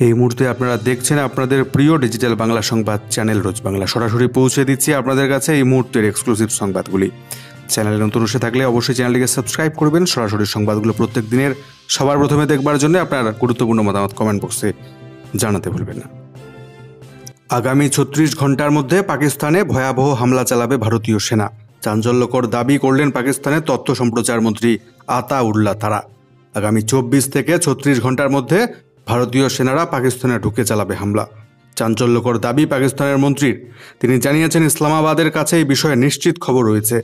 এই মুহূর্তে আপনারা দেখছেন আপনাদের প্রিয় ডিজিটাল বাংলা সংবাদ চ্যানেল রোজ বাংলা। সরাসরি পৌঁছে দিচ্ছি আপনাদের কাছে এই মুহূর্তের এক্সক্লুসিভ সংবাদগুলি। চ্যানেলে নতুন এসে থাকলে অবশ্যই চ্যানেলটিকে সাবস্ক্রাইব করবেন। সরাসরি সংবাদগুলো প্রত্যেক দিনের সবার প্রথমে দেখবার জন্য আপনার গুরুত্বপূর্ণ মতামত কমেন্ট বক্সে জানাতে ভুলবেন না। আগামী 36 ঘন্টার মধ্যে পাকিস্তানে ভয়াবহ হামলা চালাবে ভারতীয় সেনা। চাঞ্চল্যকর দাবি করলেন পাকিস্তানের তথ্য সম্প্রচার মন্ত্রী আতাউল্লাহ তারা। আগামী 24 থেকে 36 ঘন্টার মধ্যে ভারতীয় সেনারা পাকিস্তানে ঢুকে চালাবে হামলা। চাঞ্চল্যকর দাবি পাকিস্তানের মন্ত্রীর। তিনি জানিয়েছেন, ইসলামাবাদের কাছে এই বিষয়ে নিশ্চিত খবর রয়েছে।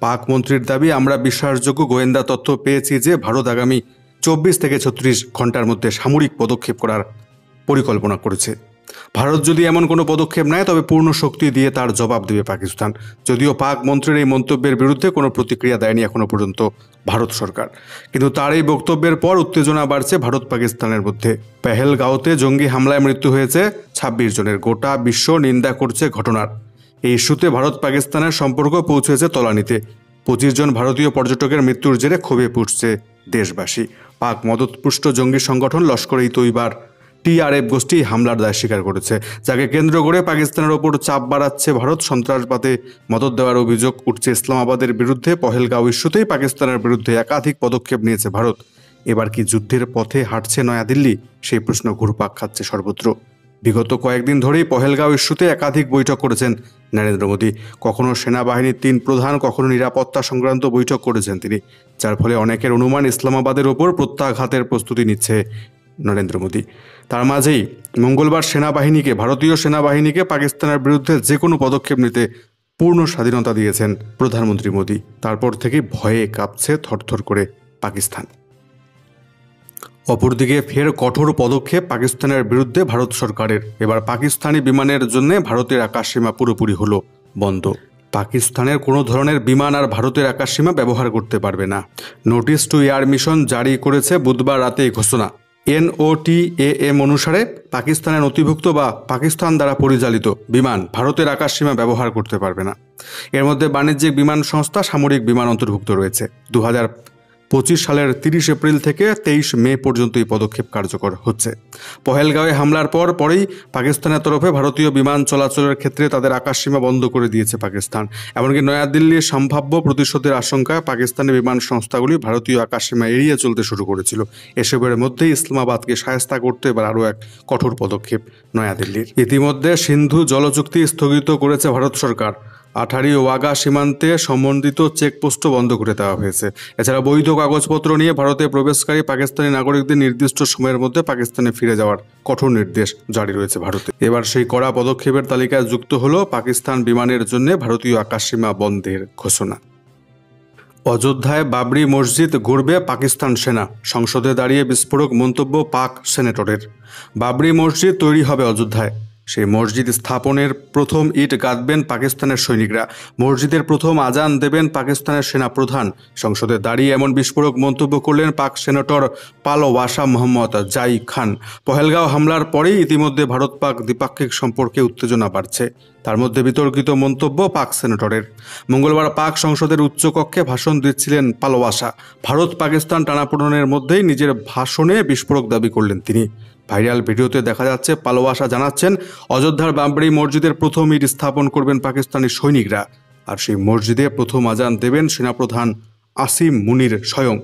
পাক মন্ত্রীর দাবি, আমরা বিশ্বাসযোগ্য গোয়েন্দা তথ্য পেয়েছি যে ভারত আগামী 24 থেকে 36 ঘন্টার মধ্যে সামরিক পদক্ষেপ করার পরিকল্পনা করেছে। ভারত যদি এমন কোনো পদক্ষেপ নেয় তবে পূর্ণ শক্তি দিয়ে তার জবাব দেবে পাকিস্তান। যদিও পাক মন্ত্রীর এই মন্তব্যের বিরুদ্ধে কোনো প্রতিক্রিয়া দেয়নি এখনো পর্যন্ত ভারত সরকার, কিন্তু তার এই বক্তব্যের পর উত্তেজনা বাড়ছে ভারত পাকিস্তানের মধ্যে। পেহেলগাঁওতে জঙ্গি হামলায় মৃত্যু হয়েছে 26 জনের। গোটা বিশ্ব নিন্দা করছে ঘটনার। এই ইস্যুতে ভারত পাকিস্তানের সম্পর্ক পৌঁছেছে তলানিতে। 25 জন ভারতীয় পর্যটকের মৃত্যুর জেরে ক্ষোভে পুষছে দেশবাসী। পাক মদতপুষ্ট জঙ্গি সংগঠন লস্কর-ই-তৈবার TRF গোষ্ঠী হামলার দায় স্বীকার করেছে, যাকে কেন্দ্র করে পাকিস্তানের ওপর চাপ বাড়াচ্ছে ভারত। সন্ত্রাসবাদে মদত দেওয়ার অভিযোগ উঠছে ইসলামাবাদের বিরুদ্ধে। পহেলগাঁও ইস্যুতেই পাকিস্তানের বিরুদ্ধে একাধিক পদক্ষেপ নিয়েছে ভারত। এবার কি যুদ্ধের পথে হাঁটছে নয়াদিল্লি? সেই প্রশ্ন ঘুরপাক খাচ্ছে সর্বত্র। বিগত কয়েকদিন ধরেই পহেলগাঁও ইস্যুতে একাধিক বৈঠক করেছেন নরেন্দ্র মোদী। কখনো সেনাবাহিনীর 3 প্রধান, কখনো নিরাপত্তা সংক্রান্ত বৈঠক করেছেন তিনি, যার ফলে অনেকের অনুমান ইসলামাবাদের ওপর প্রত্যাঘাতের প্রস্তুতি নিচ্ছে নরেন্দ্র মোদী। তার মাঝেই মঙ্গলবার ভারতীয় সেনাবাহিনীকে পাকিস্তানের বিরুদ্ধে যে কোনো পদক্ষেপ নিতে পূর্ণ স্বাধীনতা দিয়েছেন প্রধানমন্ত্রী মোদী। তারপর থেকে ভয়ে কাঁপছে থরথর করে পাকিস্তান। অপরদিকে ফের কঠোর পদক্ষেপ পাকিস্তানের বিরুদ্ধে ভারত সরকারের। এবার পাকিস্তানি বিমানের জন্য ভারতের আকাশসীমা পুরোপুরি হলো বন্ধ। পাকিস্তানের কোনো ধরনের বিমান আর ভারতের আকাশসীমা ব্যবহার করতে পারবে না। নোটিশ টু এয়ার মিশন জারি করেছে বুধবার রাতে এই ঘোষণা। NOTAM অনুসারে পাকিস্তানের নথিভুক্ত বা পাকিস্তান দ্বারা পরিচালিত বিমান ভারতের আকাশসীমা ব্যবহার করতে পারবে না। এর মধ্যে বাণিজ্যিক বিমান সংস্থা, সামরিক বিমান অন্তর্ভুক্ত রয়েছে। 2025 সালের 30 এপ্রিল থেকে 23 মে পর্যন্ত এই পদক্ষেপ কার্যকর হচ্ছে। পহেলগাঁওয়ে হামলার পরেই পাকিস্তানের তরফে ভারতীয় বিমান চলাচলের ক্ষেত্রে তাদের আকাশসীমা বন্ধ করে দিয়েছে পাকিস্তান। এমনকি নয়াদিল্লির সম্ভাব্য প্রতিশোধের আশঙ্কায় পাকিস্তানি বিমান সংস্থাগুলি ভারতীয় আকাশসীমা এড়িয়ে চলতে শুরু করেছিল। এসবের মধ্যেই ইসলামাবাদকে শায়েস্তা করতে এবার আরও এক কঠোর পদক্ষেপ নয়াদিল্লির। ইতিমধ্যে সিন্ধু জলচুক্তি স্থগিত করেছে ভারত সরকার। আঠারি ওয়াগা সীমান্তে সম্বন্ধিত চেকপোস্টও বন্ধ করে দেওয়া হয়েছে। এছাড়া বৈধ কাগজপত্র নিয়ে ভারতে প্রবেশকারী পাকিস্তানি নাগরিকদের নির্দিষ্ট সময়ের মধ্যে পাকিস্তানে ফিরে যাওয়ার কঠোর নির্দেশ জারি রয়েছে ভারতে। এবার সেই কড়া পদক্ষেপের তালিকায় যুক্ত হলো পাকিস্তান বিমানের জন্য ভারতীয় আকাশসীমা বন্ধের ঘোষণা। অযোধ্যায় বাবরি মসজিদ গড়বে পাকিস্তান সেনা। সংসদে দাঁড়িয়ে বিস্ফোরক মন্তব্য পাক সেনেটরের। বাবরি মসজিদ তৈরি হবে অযোধ্যায়। সেই মসজিদ স্থাপনের প্রথম ইট গাঁথবেন পাকিস্তানের সৈনিকরা। মসজিদের প্রথম আজান দেবেন পাকিস্তানের সেনা প্রধান। সংসদে দাঁড়িয়ে এমন বিস্ফোরক মন্তব্য করলেন পাক সেনেটর পালওয়াসা মোহাম্মদ জাই খান। পহেলগাঁও হামলার পরেই ইতিমধ্যে ভারত পাক দ্বিপাক্ষিক সম্পর্কে উত্তেজনা বাড়ছে। তার মধ্যে বিতর্কিত মন্তব্য পাক সেনেটরের। মঙ্গলবার পাক সংসদের উচ্চকক্ষে ভাষণ দিচ্ছিলেন পালওয়াসা। ভারত পাকিস্তান টানাপোড়েনের মধ্যেই নিজের ভাষণে বিস্ফোরক দাবি করলেন তিনি। ভাইরাল ভিডিওতে দেখা যাচ্ছে পালওয়াসা জানাচ্ছেন, অযোধ্যার বাবরি মসজিদের প্রথম ইট স্থাপন করবেন পাকিস্তানি সৈনিকরা, আর সেই মসজিদে প্রথম আজান দেবেন সেনাপ্রধান আসিম মুনির স্বয়ং।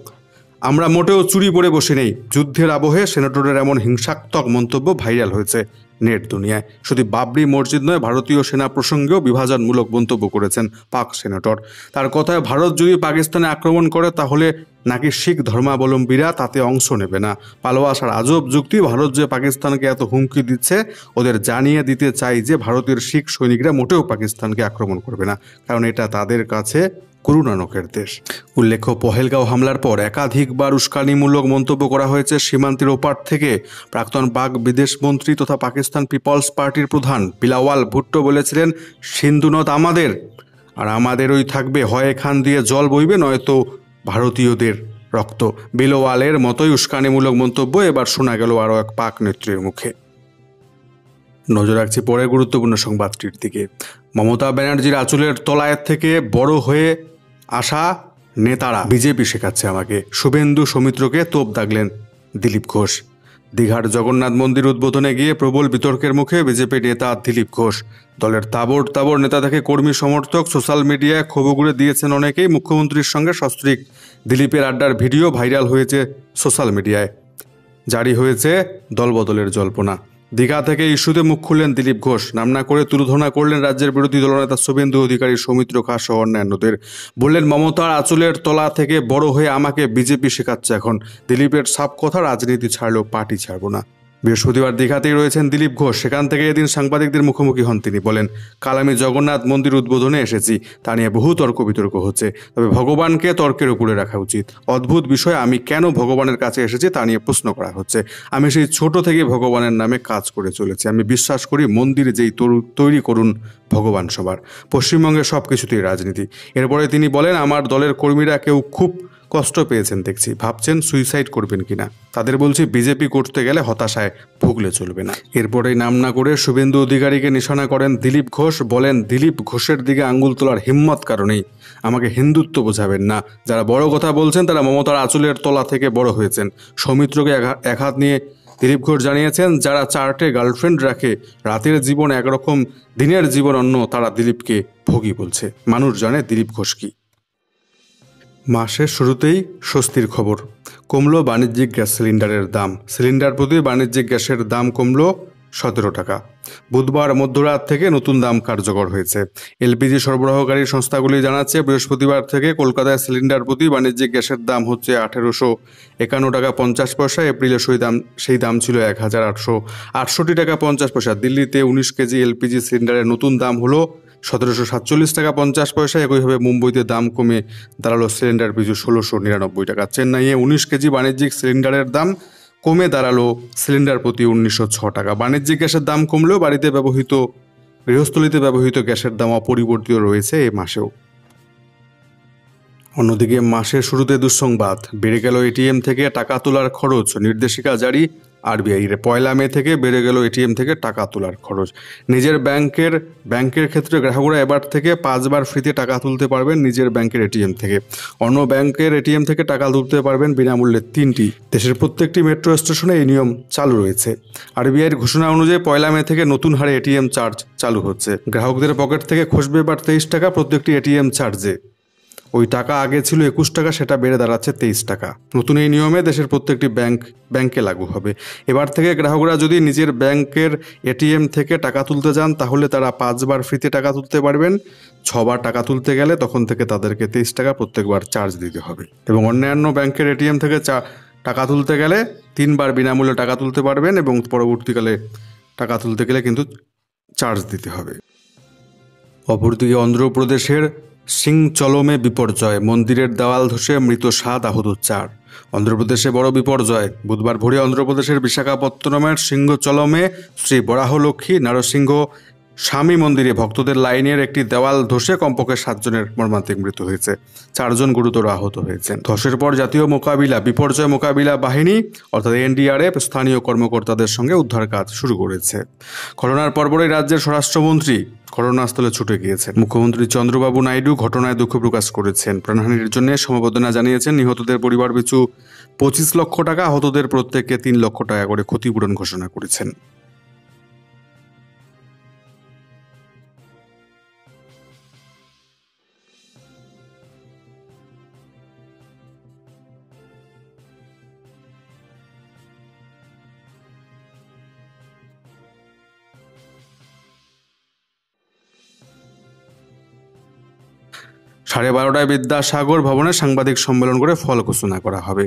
আমরা মোটেও চুরি পরে বসে নেই। যুদ্ধের আবহে সেনেটরের এমন হিংসাত্মক মন্তব্য ভাইরাল হয়েছে নেট দুনিয়ায়। শুধু বাবরি মসজিদ নয়, ভারতীয় সেনা প্রসঙ্গেও বিভাজনমূলক মন্তব্য করেছেন পাক সেনেটর। তার কথায়, ভারত যদি পাকিস্তানে আক্রমণ করে তাহলে নাকি শিখ ধর্মাবলম্বীরা তাতে অংশ নেবে না। পালওয়াসার আজব যুক্তি, ভারত যে পাকিস্তানকে এত হুমকি দিচ্ছে, ওদের জানিয়ে দিতে চাই যে ভারতের শিখ সৈনিকরা মোটেও পাকিস্তানকে আক্রমণ করবে না, কারণ এটা তাদের কাছে গুরু নানকের দেশ। উল্লেখ্য, পহেলগাঁও হামলার পর একাধিকবার উস্কানিমূলক মন্তব্য করা হয়েছে সীমান্তের ওপার থেকে। প্রাক্তন পাক বিদেশমন্ত্রী তথা পাকিস্তান পিপলস পার্টির প্রধান বিলাওয়াল ভুট্টো বলেছিলেন, সিন্ধু নদ আমাদের, আর আমাদেরই থাকবে, হয় এখান দিয়ে জল বইবে নয়তো ভারতীয়দের রক্ত। বিলাওয়ালের মতোই উস্কানিমূলক মন্তব্য এবার শোনা গেল আরও এক পাক নেত্রীর মুখে। নজর রাখছি পরের গুরুত্বপূর্ণ সংবাদটির দিকে। মমতা ব্যানার্জির আঁচলের তলায় থেকে বড় হয়ে আসা নেতারা বিজেপি শেখাচ্ছে আমাকে। শুভেন্দু সৌমিত্রকে তোপ দাগলেন দিলীপ ঘোষ। দীঘার জগন্নাথ মন্দির উদ্বোধনে গিয়ে প্রবল বিতর্কের মুখে বিজেপি নেতা দিলীপ ঘোষ। দলের তাবড় নেতা থেকে কর্মী সমর্থক সোশ্যাল মিডিয়ায় ক্ষোভ উগরে দিয়েছেন অনেকেই। মুখ্যমন্ত্রীর সঙ্গে সস্ত্রীক দিলীপের আড্ডার ভিডিও ভাইরাল হয়েছে সোশ্যাল মিডিয়ায়। জারি হয়েছে দলবদলের জল্পনা। দীঘা থেকে ইস্যুতে মুখ খুললেন দিলীপ ঘোষ। নাম না করে তুলোধনা করলেন রাজ্যের বিরোধী দলনেতা শুভেন্দু অধিকারী, সৌমিত্র খাঁ সহ অন্যান্যদের। বললেন, মমতার আঁচলের তলা থেকে বড় হয়ে আমাকে বিজেপি শেখাচ্ছে এখন। দিলীপের সাফ কথা, রাজনীতি ছাড়লেও পার্টি ছাড়বো না। বৃহস্পতিবার দীঘাতেই রয়েছেন দিলীপ ঘোষ। সেখান থেকে এদিন সাংবাদিকদের মুখোমুখি হন তিনি। বলেন, কাল আমি জগন্নাথ মন্দির উদ্বোধনে এসেছি, তা নিয়ে বহু তর্ক বিতর্ক হচ্ছে, তবে ভগবানকে তর্কের উপরে রাখা উচিত। অদ্ভুত বিষয়, আমি কেন ভগবানের কাছে এসেছি তা নিয়ে প্রশ্ন করা হচ্ছে। আমি সেই ছোট থেকে ভগবানের নামে কাজ করে চলেছি। আমি বিশ্বাস করি মন্দির যেই তৈরি করুন ভগবান সবার, পশ্চিমবঙ্গের সব কিছুতেই রাজনীতি। এরপরে তিনি বলেন, আমার দলের কর্মীরা কেউ খুব কষ্ট পেয়েছেন দেখছি, ভাবছেন সুইসাইড করবেন কিনা। তাদের বলছি, বিজেপি করতে গেলে হতাশায় ভুগলে চলবে না। এরপরেই নাম না করে শুভেন্দু অধিকারীকে নিশানা করেন দিলীপ ঘোষ। বলেন, দিলীপ ঘোষের দিকে আঙ্গুল তোলার হিম্মত কারণেই আমাকে হিন্দুত্ব বোঝাবেন না। যারা বড় কথা বলছেন তারা মমতার আঁচলের তলা থেকে বড় হয়েছেন। সৌমিত্রকে এক হাত নিয়ে দিলীপ ঘোষ জানিয়েছেন, যারা চার্টে গার্লফ্রেন্ড রাখে, রাতের জীবন একরকম, দিনের জীবন অন্য, তারা দিলীপকে ভোগী বলছে। মানুষ জানে দিলীপ ঘোষ কি। মাসের শুরুতেই স্বস্তির খবর, কমলো বাণিজ্যিক গ্যাস সিলিন্ডারের দাম। সিলিন্ডার প্রতি বাণিজ্যিক গ্যাসের দাম কমলো 17 টাকা। বুধবার মধ্যরাত থেকে নতুন দাম কার্যকর হয়েছে। এলপিজি সরবরাহকারী সংস্থাগুলি জানাচ্ছে, বৃহস্পতিবার থেকে কলকাতায় সিলিন্ডার প্রতি বাণিজ্যিক গ্যাসের দাম হচ্ছে 1851 টাকা 50 পয়সা। এপ্রিলে সেই দাম ছিল 1868 টাকা 50 পয়সা। দিল্লিতে 19 কেজি এলপিজি সিলিন্ডারের নতুন দাম হলো 1747 টাকা 50 পয়সা। একইভাবে মুম্বইতে দাম কমে দাঁড়ালো সিলিন্ডার পিছু 1699 টাকা। চেন্নাইয়ে 19 কেজি বাণিজ্যিক সিলিন্ডারের দাম কমে দাঁড়ালো সিলিন্ডার প্রতি 1906 টাকা। বাণিজ্যিক গ্যাসের দাম কমলেও গৃহস্থলিতে ব্যবহৃত গ্যাসের দাম অপরিবর্তিত রয়েছে এ মাসেও। অন্যদিকে মাসের শুরুতে দুঃসংবাদ, বেড়ে গেল এটিএম থেকে টাকা তোলার খরচ। নির্দেশিকা জারি আরবিআইয়ের। 1 মে থেকে বেড়ে গেল এটিএম থেকে টাকা তোলার খরচ। নিজের ব্যাংকের ক্ষেত্রে গ্রাহকরা এবার থেকে 5 বার ফ্রিতে টাকা তুলতে পারবেন নিজের ব্যাংকের এটিএম থেকে। অন্য ব্যাংকের এটিএম থেকে টাকা তুলতে পারবেন বিনামূল্যে 3টি। দেশের প্রত্যেকটি মেট্রো স্টেশনে এই নিয়ম চালু রয়েছে। আরবিআইয়ের ঘোষণা অনুযায়ী 1 মে থেকে নতুন হারে এটিএম চার্জ চালু হচ্ছে। গ্রাহকদের পকেট থেকে খসবে এবার 23 টাকা প্রত্যেকটি এটিএম চার্জে। ওই টাকা আগে ছিল 21 টাকা, সেটা বেড়ে দাঁড়াচ্ছে 23 টাকা। নতুন এই নিয়মে দেশের প্রত্যেকটি ব্যাংকে লাগু হবে। এবার থেকে গ্রাহকরা যদি নিজের ব্যাংকের এটিএম থেকে টাকা তুলতে যান, তাহলে তারা 5 বার ফ্রিতে টাকা তুলতে পারবেন। 6 বার টাকা তুলতে গেলে তখন থেকে তাদেরকে 23 টাকা প্রত্যেকবার চার্জ দিতে হবে। এবং অন্যান্য ব্যাংকের এটিএম থেকে টাকা তুলতে গেলে 3 বার বিনামূল্যে টাকা তুলতে পারবেন এবং পরবর্তীকালে টাকা তুলতে গেলে কিন্তু চার্জ দিতে হবে। অপরদিকে অন্ধ্রপ্রদেশের সিংচলমে বিপর্যয়, মন্দিরের দেওয়াল ধসে মৃত 7, আহত 4। অন্ধ্রপ্রদেশে বড় বিপর্যয়। বুধবার ভোরে অন্ধ্রপ্রদেশের বিশাখাপত্তনমের সিংচলমে শ্রী বরাহলক্ষ্মী নারসিংহ স্বামী মন্দিরে ভক্তদের লাইনের একটি দেওয়াল ধসে কমপক্ষে 7 জনের মর্মান্তিক মৃত্যু হয়েছে, 4 জন গুরুতর আহত হয়েছেন। ধসের পর জাতীয় বিপর্যয় মোকাবিলা বাহিনী অর্থাৎ এনডিআরএফ স্থানীয় কর্মকর্তাদের সঙ্গে উদ্ধার কাজ শুরু করেছে। ঘটনার পরপরই রাজ্যের স্বরাষ্ট্রমন্ত্রী ঘটনাস্থলে ছুটে গিয়েছেন। মুখ্যমন্ত্রী চন্দ্রবাবু নাইডু ঘটনায় দুঃখ প্রকাশ করেছেন। প্রাণহানির জন্য সমবেদনা জানিয়েছেন। নিহতদের পরিবার পিছু 25 লক্ষ টাকা, আহতদের প্রত্যেককে 3 লক্ষ টাকা করে ক্ষতিপূরণ ঘোষণা করেছেন। সাড়ে 12টায় বিদ্যাসাগর ভবনে সাংবাদিক সম্মেলন করে ফল ঘোষণা করা হবে।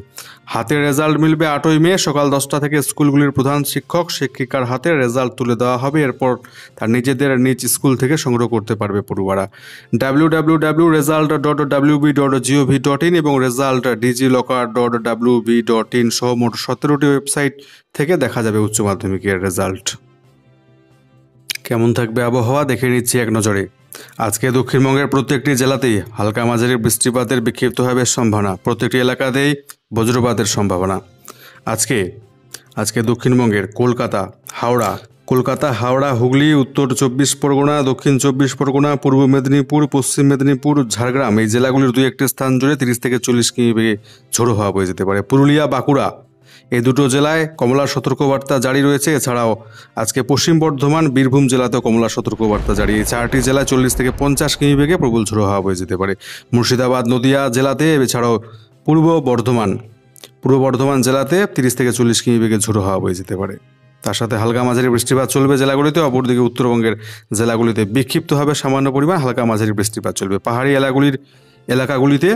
হাতে রেজাল্ট মিলবে 8ই মে। সকাল 10টা থেকে স্কুলগুলির প্রধান শিক্ষক শিক্ষিকার হাতে রেজাল্ট তুলে দেওয়া হবে। এরপর তার নিজেদের নিজ স্কুল থেকে সংগ্রহ করতে পারবে পড়ুয়ারা। www.result.wb.gov.in এবং result.digilokar.wb.in সহ মোট 17টি ওয়েবসাইট থেকে দেখা যাবে উচ্চ মাধ্যমিকের রেজাল্ট। কেমন থাকবে আবহাওয়া দেখে নিচ্ছি এক নজরে। আজকে দক্ষিণবঙ্গের প্রত্যেকটি জেলাতেই হালকা মাঝারি বৃষ্টিপাতের বিক্ষিপ্তভাবে সম্ভাবনা। প্রত্যেকটি এলাকাতেই বজ্রপাতের সম্ভাবনা। আজকে দক্ষিণবঙ্গের কলকাতা, হাওড়া, হুগলি, উত্তর 24 পরগনা, দক্ষিণ 24 পরগনা, পূর্ব মেদিনীপুর, পশ্চিম মেদিনীপুর, ঝাড়গ্রাম এই জেলাগুলির 2-1টি স্থান জুড়ে 30 থেকে 40 কিমি বেগে ঝোড়ো হাওয়া বয়ে যেতে পারে। পুরুলিয়া, বাঁকুড়া এই দুটো জেলায় কমলা সতর্কবার্তা জারি রয়েছে। এছাড়াও আজকে পশ্চিম বর্ধমান, বীরভূম জেলাতেও কমলা সতর্কবার্তা জারি। এই 4টি জেলায় 40 থেকে 50 কিমি বেগে প্রবল ঝোড়ো হাওয়া বয়ে যেতে পারে। মুর্শিদাবাদ, নদিয়া জেলাতে, এছাড়াও পূর্ব বর্ধমান জেলাতে 30 থেকে 40 কিমি বেগে ঝোড়ো হাওয়া বয়ে যেতে পারে। তার সাথে হালকা মাঝারি বৃষ্টিপাত চলবে জেলাগুলিতে। অপরদিকে উত্তরবঙ্গের জেলাগুলিতে বিক্ষিপ্তভাবে সামান্য পরিমাণ হালকা মাঝারি বৃষ্টিপাত চলবে। পাহাড়ি এলাকাগুলিতে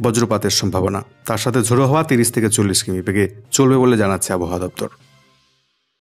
বজ্রপাতের সম্ভাবনা। তার সাথে ঝোড়ো হাওয়া 30 থেকে 40 কিমি বেগে চলবে বলে জানাচ্ছে আবহাওয়া দপ্তর।